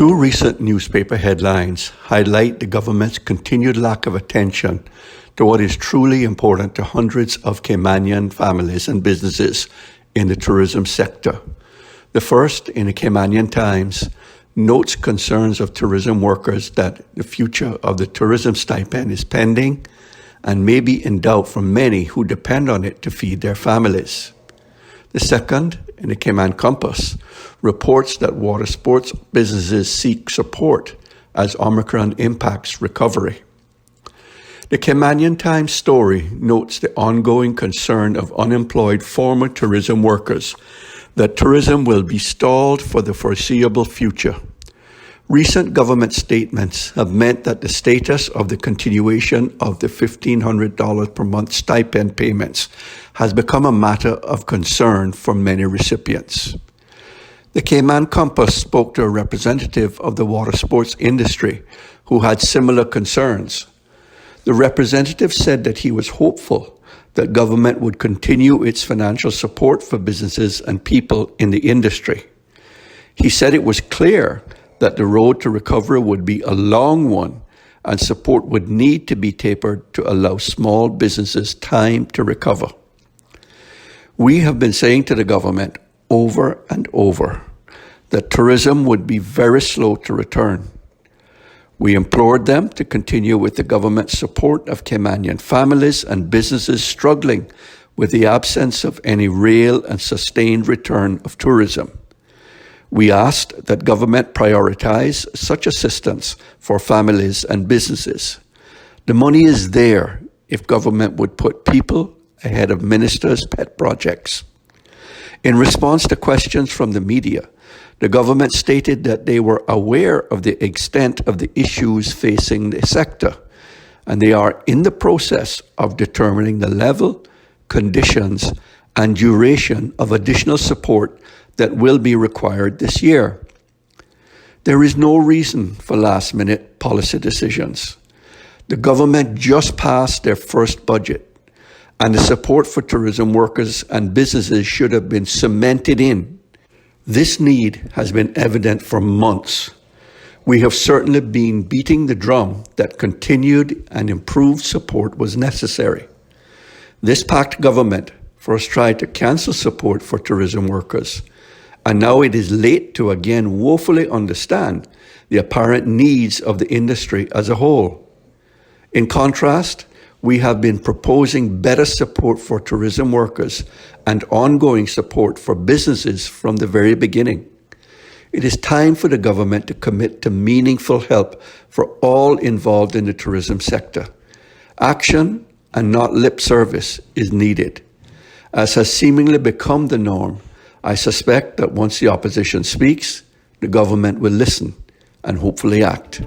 Two recent newspaper headlines highlight the government's continued lack of attention to what is truly important to hundreds of Caymanian families and businesses in the tourism sector. The first, in the Caymanian Times, notes concerns of tourism workers that the future of the tourism stipend is pending and may be in doubt for many who depend on it to feed their families. The second, in the Cayman Compass, reports that water sports businesses seek support as Omicron impacts recovery. The Caymanian Times story notes the ongoing concern of unemployed former tourism workers that tourism will be stalled for the foreseeable future. Recent government statements have meant that the status of the continuation of the $1,500 per month stipend payments has become a matter of concern for many recipients. The Cayman Compass spoke to a representative of the water sports industry who had similar concerns. The representative said that he was hopeful that government would continue its financial support for businesses and people in the industry. He said it was clear that the road to recovery would be a long one and support would need to be tapered to allow small businesses time to recover. We have been saying to the government over and over that tourism would be very slow to return. We implored them to continue with the government's support of Caymanian families and businesses struggling with the absence of any real and sustained return of tourism. We asked that government prioritize such assistance for families and businesses. The money is there if government would put people ahead of ministers' pet projects. In response to questions from the media, the government stated that they were aware of the extent of the issues facing the sector, and they are in the process of determining the level, conditions, and duration of additional support that will be required this year. There is no reason for last-minute policy decisions. The government just passed their first budget, and the support for tourism workers and businesses should have been cemented in. This need has been evident for months. We have certainly been beating the drum that continued and improved support was necessary. This packed government first tried to cancel support for tourism workers, and now it is late to again woefully understand the apparent needs of the industry as a whole. In contrast, we have been proposing better support for tourism workers and ongoing support for businesses from the very beginning. It is time for the government to commit to meaningful help for all involved in the tourism sector. Action and not lip service is needed. As has seemingly become the norm, I suspect that once the opposition speaks, the government will listen and hopefully act.